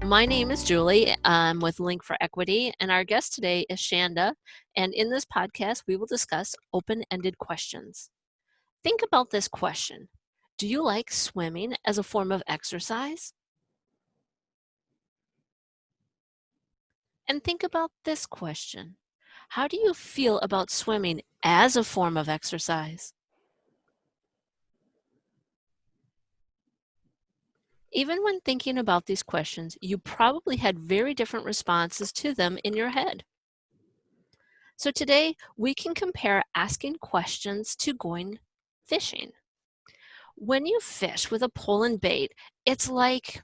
My name is Julie. I'm with Link for Equity, and our guest today is Shanda. And in this podcast, we will discuss open-ended questions. Think about this question. Do you like swimming as a form of exercise? And think about this question. How do you feel about swimming as a form of exercise? Even when thinking about these questions, you probably had very different responses to them in your head. So today we can compare asking questions to going fishing. When you fish with a pole and bait, it's like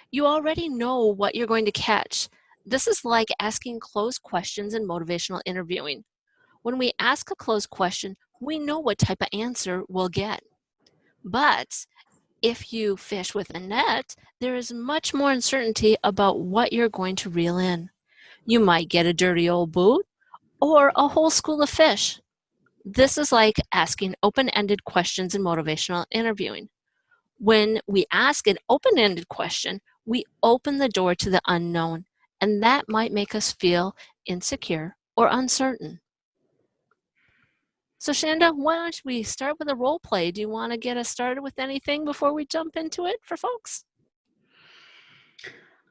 you already know what you're going to catch. This is like asking closed questions in motivational interviewing. When we ask a closed question, we know what type of answer we'll get. But if you fish with a net, there is much more uncertainty about what you're going to reel in. You might get a dirty old boot or a whole school of fish. This is like asking open-ended questions in motivational interviewing. When we ask an open-ended question, we open the door to the unknown, and that might make us feel insecure or uncertain. So Shanda, why don't we start with a role play? Do you want to get us started with anything before we jump into it for folks?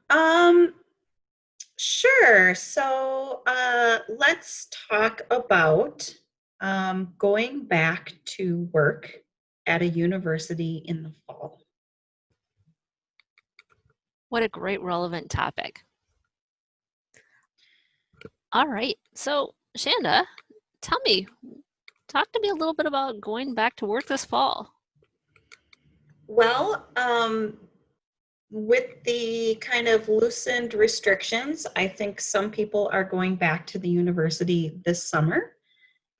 Um, sure. So let's talk about going back to work at a university in the fall. What a great relevant topic. All right. So Shanda, talk to me a little bit about going back to work this fall. Well, with the kind of loosened restrictions, I think some people are going back to the university this summer.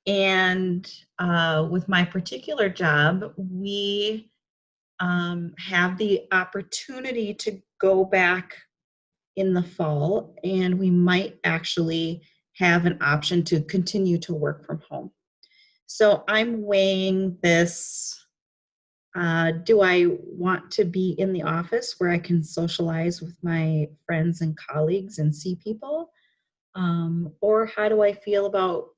And with my particular job, we have the opportunity to go back in the fall, and we might actually have an option to continue to work from home. So I'm weighing this. Do I want to be in the office where I can socialize with my friends and colleagues and see people? Or how do I feel about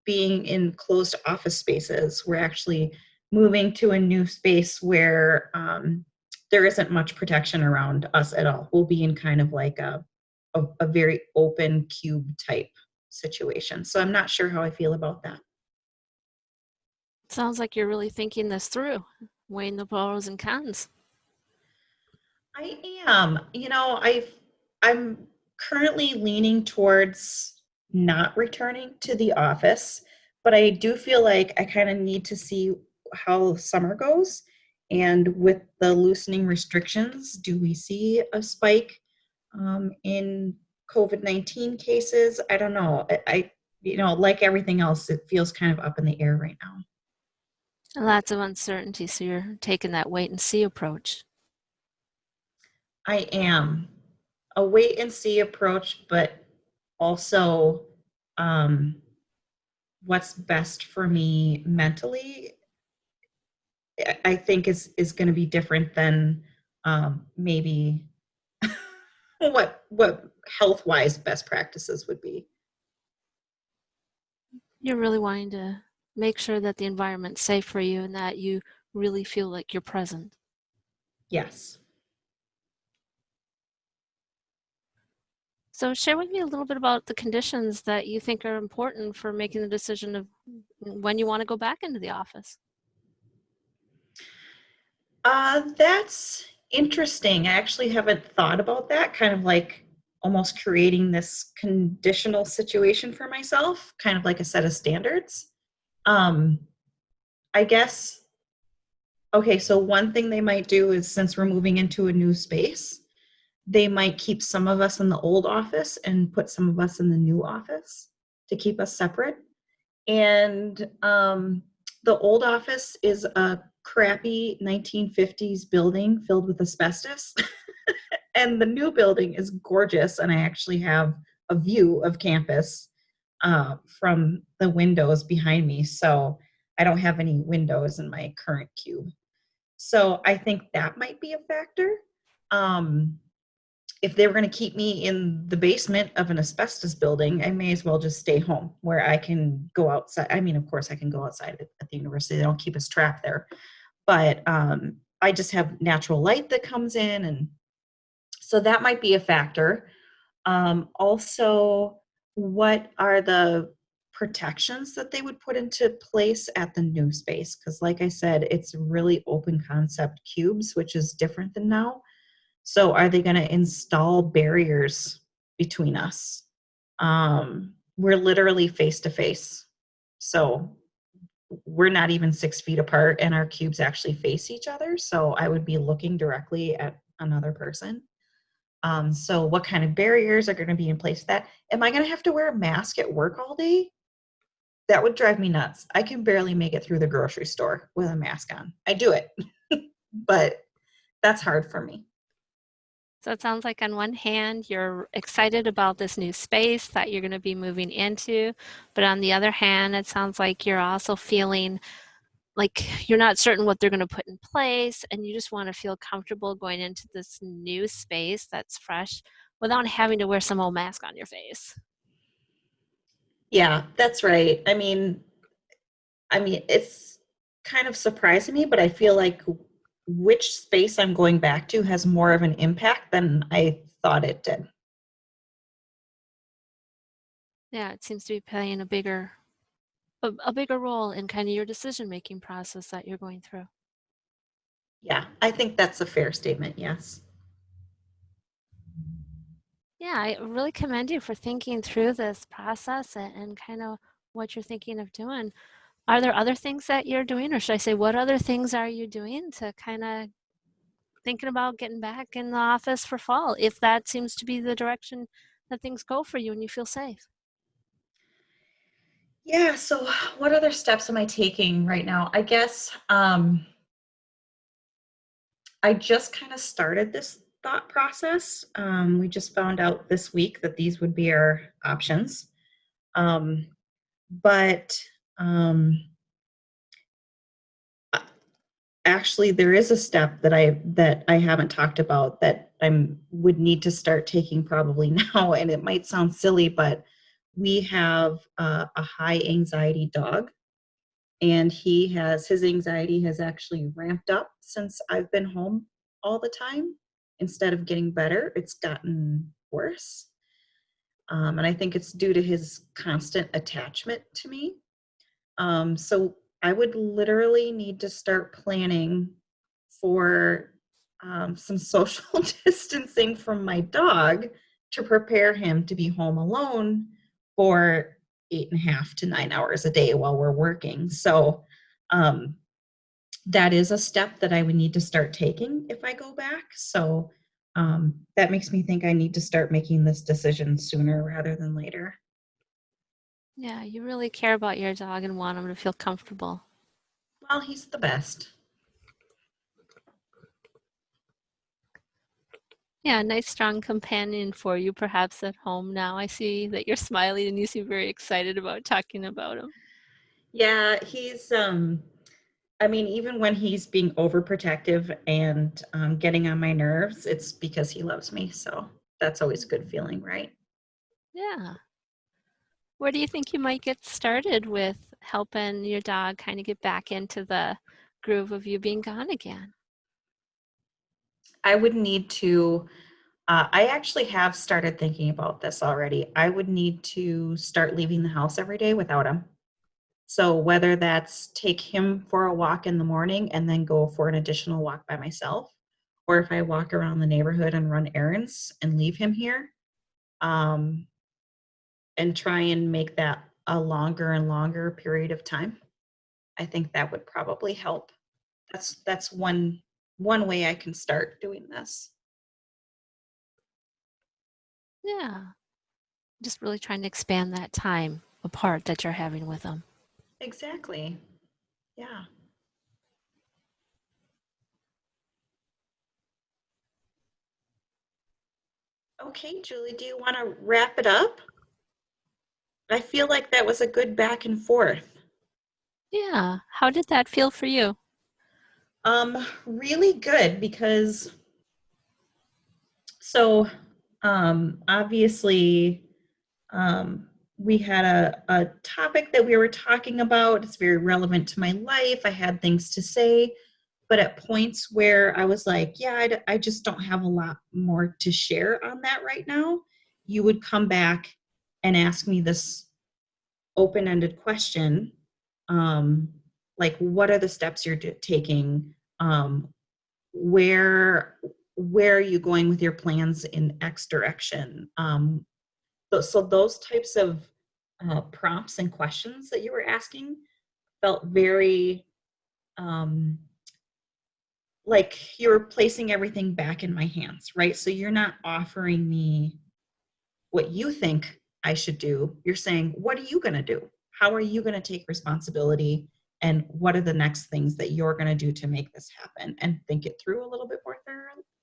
being in closed office spaces? We're actually moving to a new space where there isn't much protection around us at all. We'll be in kind of like a very open cube type situation. So I'm not sure how I feel about that. Sounds like you're really thinking this through, weighing the pros and cons. I am. I'm currently leaning towards not returning to the office, but I do feel like I kind of need to see how summer goes. And with the loosening restrictions, do we see a spike in COVID-19 cases? I don't know. Like everything else, it feels kind of up in the air right now. Lots of uncertainty, so you're taking that wait and see approach. I am a wait and see approach, but also um, what's best for me mentally, I think is going to be different than maybe what health wise best practices would be. You're really wanting to make sure that the environment's safe for you and that you really feel like you're present. Yes. So share with me a little bit about the conditions that you think are important for making the decision of when you want to go back into the office. That's interesting. I actually haven't thought about that, kind of like almost creating this conditional situation for myself, kind of like a set of standards. Um, I guess, okay, so one thing they might do is since we're moving into a new space, they might keep some of us in the old office and put some of us in the new office to keep us separate. And the old office is a crappy 1950s building filled with asbestos. And the new building is gorgeous. And I actually have a view of campus from the windows behind me. So I don't have any windows in my current cube. So I think that might be a factor. Um, if they were going to keep me in the basement of an asbestos building, I may as well just stay home where I can go outside. I mean, of course, I can go outside at the university. They don't keep us trapped there, but I just have natural light that comes in, and so that might be a factor. Also, what are the protections that they would put into place at the new space? Because, like I said, it's really open concept cubes, which is different than now. So, are they going to install barriers between us? We're literally face to face. So, we're not even 6 feet apart, and our cubes actually face each other. So, I would be looking directly at another person. So what kind of barriers are going to be in place for that? Am I going to have to wear a mask at work all day? That would drive me nuts. I can barely make it through the grocery store with a mask on. I do it, but that's hard for me. So it sounds like on one hand, you're excited about this new space that you're going to be moving into, but on the other hand, it sounds like you're also feeling like you're not certain what they're going to put in place, and you just want to feel comfortable going into this new space that's fresh without having to wear some old mask on your face. Yeah, that's right. I mean, it's kind of surprising me, but I feel like which space I'm going back to has more of an impact than I thought it did. Yeah, it seems to be playing a bigger role in kind of your decision making process that you're going through. Yeah, I think that's a fair statement. Yes. Yeah, I really commend you for thinking through this process and kind of what you're thinking of doing. Are there other things that you're doing, or should I say, what other things are you doing to kind of thinking about getting back in the office for fall, if that seems to be the direction that things go for you and you feel safe? Yeah, so what other steps am I taking right now? I guess I just kind of started this thought process. We just found out this week that these would be our options. Um, but um, actually, there is a step that I haven't talked about that I'm would need to start taking probably now, and it might sound silly, but we have a high anxiety dog, and his anxiety has actually ramped up since I've been home all the time. Instead of getting better, it's gotten worse. And I think it's due to his constant attachment to me. So I would literally need to start planning for some social distancing from my dog to prepare him to be home alone for 8.5 to 9 hours a day while we're working. So um, that is a step that I would need to start taking if I go back. So that makes me think I need to start making this decision sooner rather than later. Yeah, you really care about your dog and want him to feel comfortable. Well, he's the best. Yeah, a nice strong companion for you perhaps at home now. I see that you're smiling and you seem very excited about talking about him. Yeah, he's I mean, even when he's being overprotective and getting on my nerves, it's because he loves me. So that's always a good feeling, right? Yeah. Where do you think you might get started with helping your dog kind of get back into the groove of you being gone again? I would need to, I actually have started thinking about this already. I would need to start leaving the house every day without him. So whether that's take him for a walk in the morning and then go for an additional walk by myself, or if I walk around the neighborhood and run errands and leave him here, um, and try and make that a longer and longer period of time. I think that would probably help. That's one way I can start doing this. Yeah. Just really trying to expand that time apart that you're having with them. Exactly. Yeah. Okay, Julie, do you want to wrap it up? I feel like that was a good back and forth. Yeah. How did that feel for you? Really good because so Obviously, we had a topic that we were talking about. It's very relevant to my life. I had things to say, but at points where I was like, yeah, I just don't have a lot more to share on that right now, you would come back and ask me this open-ended question, um, like, what are the steps you're taking? Where where are you going with your plans in X direction? So those types of prompts and questions that you were asking felt very um, like you're placing everything back in my hands, right? So you're not offering me what you think I should do. You're saying, what are you going to do? How are you going to take responsibility? And what are the next things that you're going to do to make this happen? And think it through a little bit more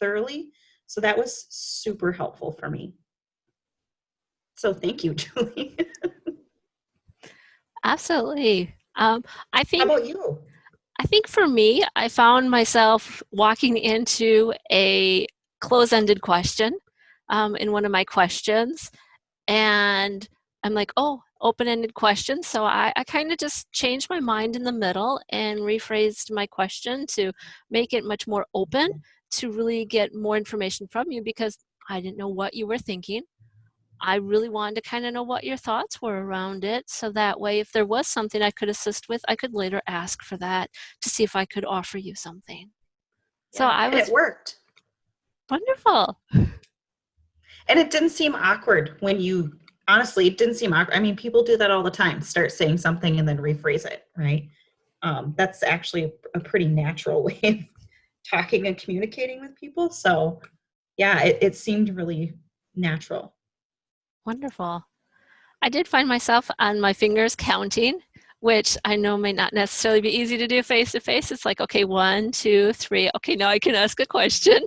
thoroughly. So that was super helpful for me. So thank you, Julie. Absolutely. I How think about you? I think for me, I found myself walking into a close-ended question in one of my questions, and I'm like, oh, open-ended question. So I kind of just changed my mind in the middle and rephrased my question to make it much more open to really get more information from you because I didn't know what you were thinking. I really wanted to kind of know what your thoughts were around it. So that way, if there was something I could assist with, I could later ask for that to see if I could offer you something. So Yeah, I and it was worked. wonderful. And it didn't seem awkward when you, honestly, it didn't seem awkward. I mean, people do that all the time, start saying something and then rephrase it, right? That's actually a pretty natural way of talking and communicating with people. So, yeah, it seemed really natural. Wonderful. I did find myself on my fingers counting, which I know may not necessarily be easy to do face to face. It's like, okay, 1, 2, 3. Okay, now I can ask a question.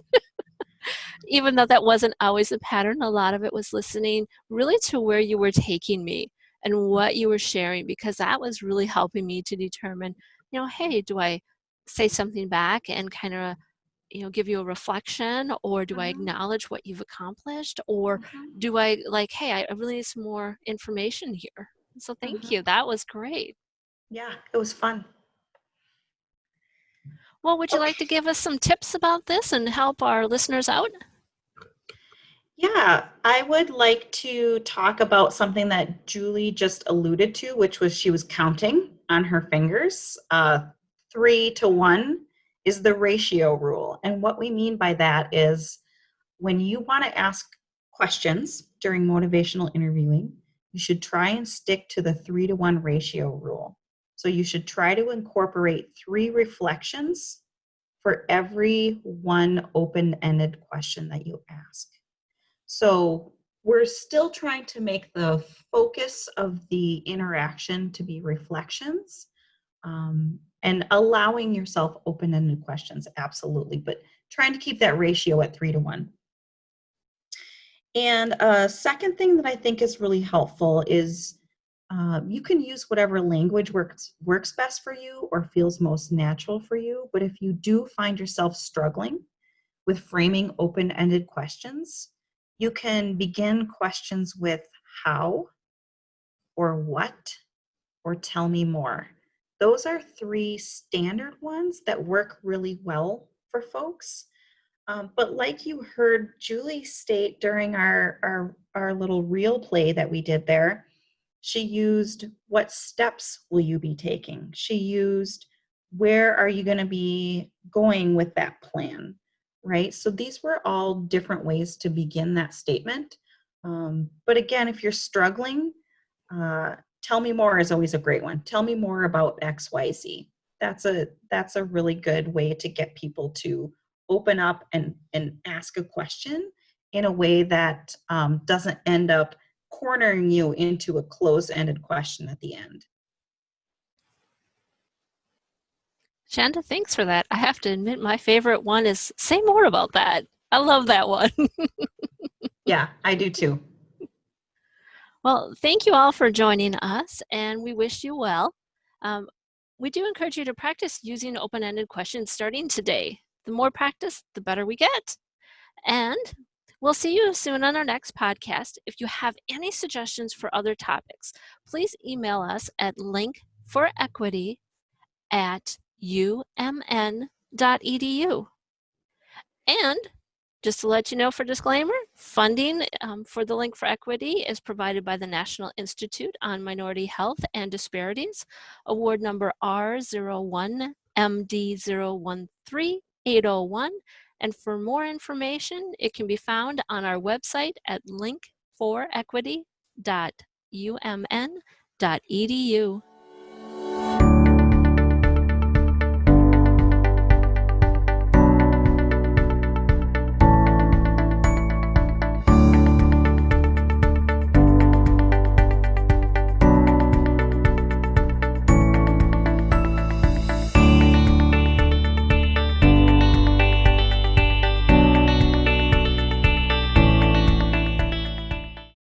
Even though that wasn't always the pattern, a lot of it was listening really to where you were taking me and what you were sharing, because that was really helping me to determine, hey, do I say something back and kind of, give you a reflection, or do I Mhm, acknowledge what you've accomplished, or mhm, do I like, hey, I really need some more information here. So thank mhm. you. That was great. Yeah, it was fun. Well, would you like to Okay. give us some tips about this and help our listeners out? Yeah, I would like to talk about something that Julie just alluded to, which was she was counting on her fingers. 3 to 1 is the ratio rule. And what we mean by that is when you want to ask questions during motivational interviewing, you should try and stick to the 3 to 1 ratio rule. So you should try to incorporate 3 reflections for every one open ended question that you ask. So we're still trying to make the focus of the interaction to be reflections, and allowing yourself open-ended questions, absolutely, but trying to keep that ratio at 3 to 1. And a second thing that I think is really helpful is you can use whatever language works best for you or feels most natural for you. But if you do find yourself struggling with framing open-ended questions, you can begin questions with how or what or tell me more. Those are 3 standard ones that work really well for folks. But like you heard Julie state during our little reel play that we did there, she used what steps will you be taking? She used where are you going to be going with that plan, right? So these were all different ways to begin that statement. But again, if you're struggling, uh, tell me more is always a great one. Tell me more about XYZ. That's a really good way to get people to open up and ask a question in a way that doesn't end up cornering you into a closed-ended question at the end. Shanda, thanks for that. I have to admit, my favorite one is say more about that. I love that one. Yeah, I do too. Well, thank you all for joining us, and we wish you well. Um, we do encourage you to practice using open-ended questions starting today. The more practice, the better we get. And We'll see you soon on our next podcast. If you have any suggestions for other topics, please email us at linkforequity@umn.edu. And just to let you know, for disclaimer, funding for the Link for Equity is provided by the National Institute on Minority Health and Disparities, award number R01MD013801. And for more information, it can be found on our website at linkforequity.umn.edu.